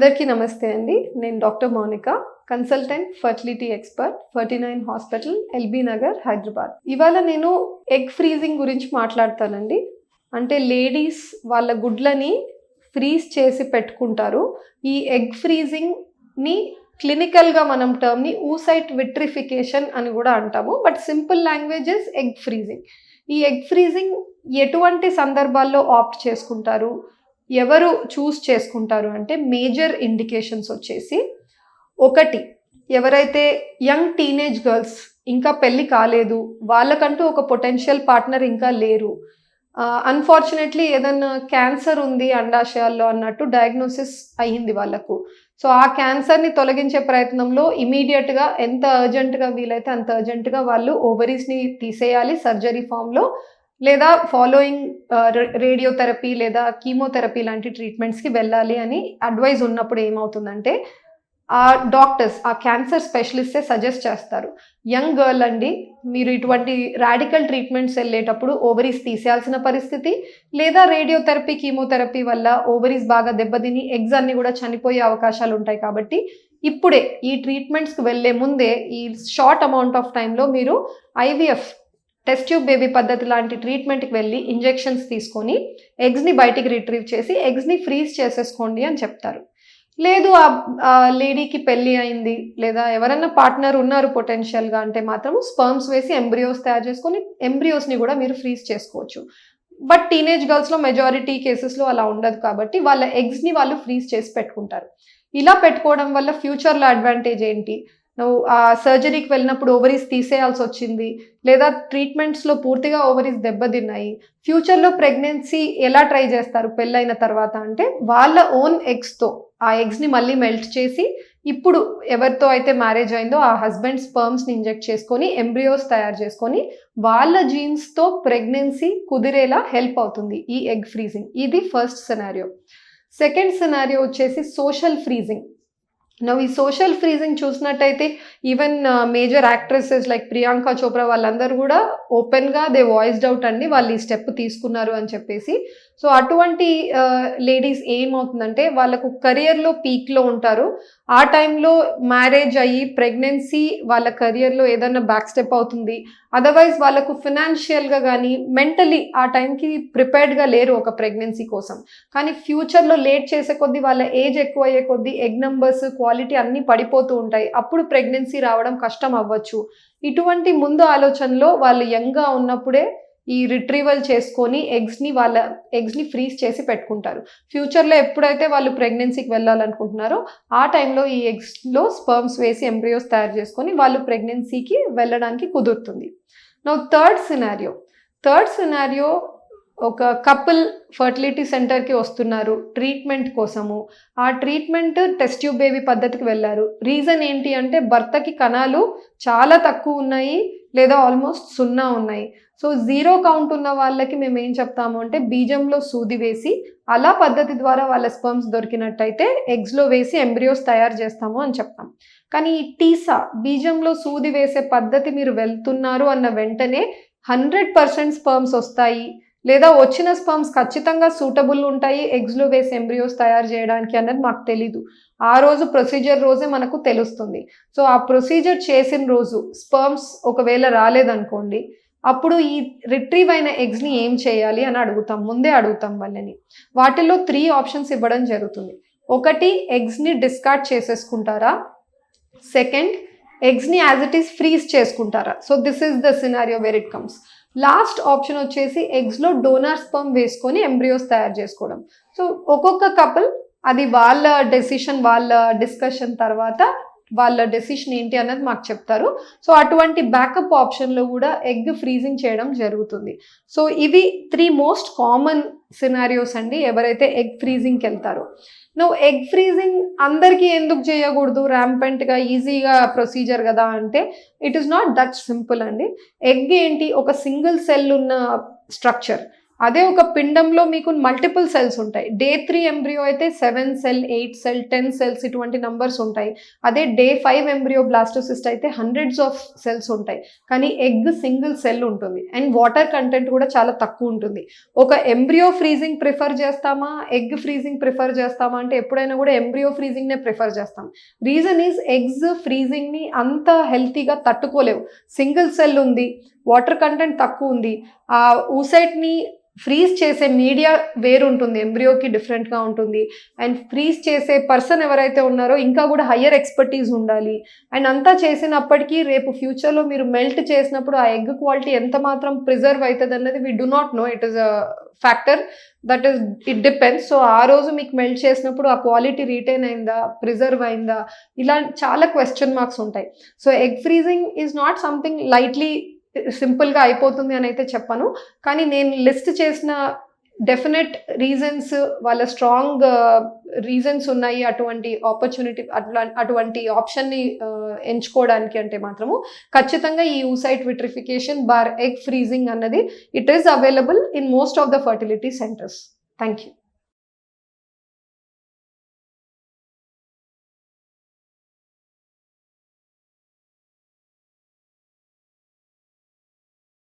అందరికీ నమస్తే అండి. నేను doctor Mounika, consultant fertility expert, 39 hospital, LB Nagar, Hyderabad. ఇవాళ నేను ఎగ్ ఫ్రీజింగ్ గురించి మాట్లాడతానండి. అంటే లేడీస్ వాళ్ళ గుడ్లని ఫ్రీజ్ చేసి పెట్టుకుంటారు. ఈ ఎగ్ ఫ్రీజింగ్ని క్లినికల్గా మనం టర్మ్ని ఊసైట్ విట్రిఫికేషన్ అని కూడా అంటాము. But simple languages egg freezing. ఈ ఎగ్ ఫ్రీజింగ్ ఎటువంటి సందర్భాల్లో ఆప్ట్ చేసుకుంటారు, ఎవరు చూస్ చేసుకుంటారు అంటే మేజర్ ఇండికేషన్స్ వచ్చేసి, ఒకటి, ఎవరైతే యంగ్ టీనేజ్ గర్ల్స్ ఇంకా పెళ్ళి కాలేదు, వాళ్ళకంటూ ఒక పొటెన్షియల్ పార్ట్నర్ ఇంకా లేరు, అన్ఫార్చునేట్లీ ఏదన్నా క్యాన్సర్ ఉంది అండాశయాల్లో అన్నట్టు డయాగ్నోసిస్ అయ్యింది వాళ్ళకు. సో ఆ క్యాన్సర్ని తొలగించే ప్రయత్నంలో ఇమీడియట్గా ఎంత అర్జెంటుగా వీలైతే అంత అర్జెంటుగా వాళ్ళు ఓవరీస్ని తీసేయాలి సర్జరీ ఫామ్లో, లేదా ఫాలోయింగ్ రేడియోథెరపీ లేదా కీమోథెరపీ లాంటి ట్రీట్మెంట్స్కి వెళ్ళాలి అని అడ్వైజ్ ఉన్నప్పుడు ఏమవుతుందంటే ఆ డాక్టర్స్, ఆ క్యాన్సర్ స్పెషలిస్టే సజెస్ట్ చేస్తారు, యంగ్ గర్ల్ అండి, మీరు ఇటువంటి రాడికల్ ట్రీట్మెంట్స్ వెళ్ళేటప్పుడు ఓవరీస్ తీసేయాల్సిన పరిస్థితి, లేదా రేడియోథెరపీ కీమోథెరపీ వల్ల ఓవరీస్ బాగా దెబ్బతిని ఎగ్స్ అన్ని కూడా చనిపోయే అవకాశాలు ఉంటాయి. కాబట్టి ఇప్పుడే ఈ ట్రీట్మెంట్స్కి వెళ్ళే ముందే ఈ షార్ట్ అమౌంట్ ఆఫ్ టైంలో మీరు ఐవీఎఫ్, టెస్ట్ ట్యూబ్ బేబీ పద్ధతి లాంటి ట్రీట్మెంట్కి వెళ్ళి ఇంజెక్షన్స్ తీసుకొని ఎగ్స్ని బయటికి రిట్రీవ్ చేసి ఎగ్స్ని ఫ్రీజ్ చేసేసుకోండి అని చెప్తారు. లేదు ఆ లేడీకి పెళ్ళి అయింది లేదా ఎవరన్నా పార్ట్నర్ ఉన్నారు పొటెన్షియల్గా అంటే మాత్రం స్పర్మ్స్ వేసి ఎంబ్రియోస్ తయారు చేసుకొని ఎంబ్రియోస్ని కూడా మీరు ఫ్రీజ్ చేసుకోవచ్చు. బట్ టీనేజ్ గర్ల్స్లో మెజారిటీ కేసెస్లో అలా ఉండదు కాబట్టి వాళ్ళ ఎగ్స్ని వాళ్ళు ఫ్రీజ్ చేసి పెట్టుకుంటారు. ఇలా పెట్టుకోవడం వల్ల ఫ్యూచర్లో అడ్వాంటేజ్ ఏంటి, నువ్వు ఆ సర్జరీకి వెళ్ళినప్పుడు ఓవరీస్ తీసేయాల్సి వచ్చింది, లేదా ట్రీట్మెంట్స్లో పూర్తిగా ఓవరీస్ దెబ్బతిన్నాయి, ఫ్యూచర్లో ప్రెగ్నెన్సీ ఎలా ట్రై చేస్తారు పెళ్ళైన తర్వాత అంటే వాళ్ళ ఓన్ ఎగ్స్తో ఆ ఎగ్స్ని మళ్ళీ మెల్ట్ చేసి ఇప్పుడు ఎవరితో అయితే మ్యారేజ్ అయిందో ఆ హస్బెండ్ స్పర్మ్స్ని ఇంజెక్ట్ చేసుకొని ఎంబ్రియోస్ తయారు చేసుకొని వాళ్ళ జీన్స్తో ప్రెగ్నెన్సీ కుదిరేలా హెల్ప్ అవుతుంది ఈ ఎగ్ ఫ్రీజింగ్. ఇది ఫస్ట్ సినారియో. సెకండ్ సినారియో వచ్చేసి సోషల్ ఫ్రీజింగ్. ఈ సోషల్ ఫ్రీజింగ్ చూసినట్టయితే even major actresses like Priyanka Chopra వాళ్ళందరూ కూడా ఓపెన్గా దే వాయిస్డ్ అవుట్ అండి వాళ్ళు ఈ స్టెప్ తీసుకున్నారు అని చెప్పేసి. సో అటువంటి లేడీస్ ఏమవుతుందంటే వాళ్ళకు కెరియర్లో పీక్లో ఉంటారు, ఆ టైంలో మ్యారేజ్ అయ్యి ప్రెగ్నెన్సీ వాళ్ళ కెరియర్లో ఏదైనా బ్యాక్ స్టెప్ అవుతుంది, అదర్వైజ్ వాళ్ళకు ఫినాన్షియల్గా కానీ మెంటలీ ఆ టైంకి ప్రిపేర్డ్గా లేరు ఒక ప్రెగ్నెన్సీ కోసం. కానీ ఫ్యూచర్లో లేట్ చేసే కొద్దీ వాళ్ళ ఏజ్ ఎక్కువ అయ్యే కొద్దీ ఎగ్ నెంబర్స్ క్వాలిటీ అన్నీ పడిపోతూ ఉంటాయి, అప్పుడు ప్రెగ్నెన్సీ రావడం కష్టం అవ్వచ్చు. ఇటువంటి ముందు ఆలోచనలో వాళ్ళు యంగ్గా ఉన్నప్పుడే ఈ రిట్రీవల్ చేసుకొని వాళ్ళ ఎగ్స్ని ఫ్రీజ్ చేసి పెట్టుకుంటారు. ఫ్యూచర్లో ఎప్పుడైతే వాళ్ళు ప్రెగ్నెన్సీకి వెళ్ళాలనుకుంటున్నారో ఆ టైంలో ఈ ఎగ్స్లో స్పర్మ్స్ వేసి ఎంబ్రియోస్ తయారు చేసుకొని వాళ్ళు ప్రెగ్నెన్సీకి వెళ్ళడానికి కుదురుతుంది. థర్డ్ సినారియో ఒక కపుల్ ఫర్టిలిటీ సెంటర్కి వస్తున్నారు ట్రీట్మెంట్ కోసము, ఆ ట్రీట్మెంట్ టెస్ట్ ట్యూబ్ బేబీ పద్ధతికి వెళ్ళారు. రీజన్ ఏంటి అంటే భర్తకి కణాలు చాలా తక్కువ ఉన్నాయి లేదా ఆల్మోస్ట్ 0 ఉన్నాయి. సో 0 కౌంట్ ఉన్న వాళ్ళకి మేము ఏం చెప్తాము అంటే బీజంలో సూది వేసి అలా పద్ధతి ద్వారా వాళ్ళ స్పర్మ్స్ దొరికినట్టయితే ఎగ్స్లో వేసి ఎంబ్రియోస్ తయారు చేస్తాము అని చెప్తాం. కానీ ఈ టీసా బీజంలో సూది వేసే పద్ధతి మీరు వెళ్తున్నారు అన్న వెంటనే 100% స్పర్మ్స్ వస్తాయి లేదా వచ్చిన స్పర్మ్స్ ఖచ్చితంగా సూటబుల్ ఉంటాయి ఎగ్స్లో వేసి ఎంబ్రియోస్ తయారు చేయడానికి అన్నది మాకు తెలీదు. ఆ రోజు ప్రొసీజర్ రోజే మనకు తెలుస్తుంది. సో ఆ ప్రొసీజర్ చేసిన రోజు స్పర్మ్స్ ఒకవేళ రాలేదనుకోండి, అప్పుడు ఈ రిట్రీవ్ అయిన ఎగ్స్ని ఏం చేయాలి అని ముందే అడుగుతాం వాళ్ళని. వాటిల్లో 3 ఆప్షన్స్ ఇవ్వడం జరుగుతుంది. ఒకటి, ఎగ్స్ని డిస్కార్డ్ చేసేసుకుంటారా. సెకండ్, ఎగ్స్ని యాజ్ ఇట్ ఈస్ ఫ్రీజ్ చేసుకుంటారా. So this is the scenario wear it comes. Last option వచ్చేసి ఎగ్స్లో డోనార్ స్పర్మ్ వేసుకొని ఎంబ్రియోస్ తయారు చేసుకోవడం. సో ఒక్కొక్క కపుల్ అది వాళ్ళ డెసిషన్, వాళ్ళ డిస్కషన్ తర్వాత వాళ్ళ డెసిషన్ ఏంటి అన్నది మాకు చెప్తారు. సో అటువంటి బ్యాకప్ ఆప్షన్లో కూడా ఎగ్ ఫ్రీజింగ్ చేయడం జరుగుతుంది. సో ఇవి 3 మోస్ట్ కామన్ సినారియోస్ అండి ఎవరైతే ఎగ్ ఫ్రీజింగ్కి వెళ్తారో. ఎగ్ ఫ్రీజింగ్ అందరికీ ఎందుకు చేయకూడదు, ర్యాంపెంట్గా ఈజీగా ప్రొసీజర్ కదా అంటే it is not that simple అండి. ఎగ్ ఏంటి, ఒక సింగిల్ సెల్ ఉన్న స్ట్రక్చర్. అదే ఒక పిండంలో మీకు మల్టిపుల్ సెల్స్ ఉంటాయి. డే 3 ఎంబ్రియో అయితే 7 సెల్, 8 సెల్, 10 సెల్స్ ఇటువంటి నంబర్స్ ఉంటాయి. అదే డే 5 ఎంబ్రియో బ్లాస్టోసిస్ట్ అయితే హండ్రెడ్స్ ఆఫ్ సెల్స్ ఉంటాయి. కానీ ఎగ్ సింగిల్ సెల్ ఉంటుంది అండ్ వాటర్ కంటెంట్ కూడా చాలా తక్కువ ఉంటుంది. ఒక ఎంబ్రియో ఫ్రీజింగ్ ప్రిఫర్ చేస్తామా, ఎగ్ ఫ్రీజింగ్ ప్రిఫర్ చేస్తామా అంటే ఎప్పుడైనా కూడా ఎంబ్రియో ఫ్రీజింగ్నే ప్రిఫర్ చేస్తాం. రీజన్ ఈజ్ ఎగ్స్ ఫ్రీజింగ్ని అంత హెల్తీగా తట్టుకోలేవు. సింగిల్ సెల్ ఉంది, వాటర్ కంటెంట్ తక్కువ ఉంది, ఆ ఊసైట్ని ఫ్రీజ్ చేసే మీడియా వేరు ఉంటుంది, ఎంబ్రియోకి డిఫరెంట్గా ఉంటుంది. అండ్ ఫ్రీజ్ చేసే పర్సన్ ఎవరైతే ఉన్నారో ఇంకా కూడా హయ్యర్ ఎక్స్పర్టీస్ ఉండాలి. అండ్ అంతా చేసినప్పటికీ రేపు ఫ్యూచర్లో మీరు మెల్ట్ చేసినప్పుడు ఆ ఎగ్ క్వాలిటీ ఎంత మాత్రం ప్రిజర్వ్ అవుతుంది అన్నది we do not know. It is a factor that is it depends. So ఆ రోజు మీకు మెల్ట్ చేసినప్పుడు ఆ క్వాలిటీ రిటైన్ అయిందా, ప్రిజర్వ్ అయిందా, ఇలా చాలా క్వశ్చన్ మార్క్స్ ఉంటాయి. So egg freezing is not something lightly సింపుల్గా అయిపోతుంది అని అయితే చెప్పను. కానీ నేను లిస్ట్ చేసిన డెఫినెట్ రీజన్స్, వాళ్ళ స్ట్రాంగ్ రీజన్స్ ఉన్నాయి అటువంటి ఆపర్చునిటీ, అటువంటి ఆప్షన్ని ఎంచుకోవడానికి అంటే మాత్రము ఖచ్చితంగా ఈ ఊసైట్ విట్రిఫికేషన్ బార్ ఎగ్ ఫ్రీజింగ్ అన్నది it is available in most of the fertility centres. Thank you.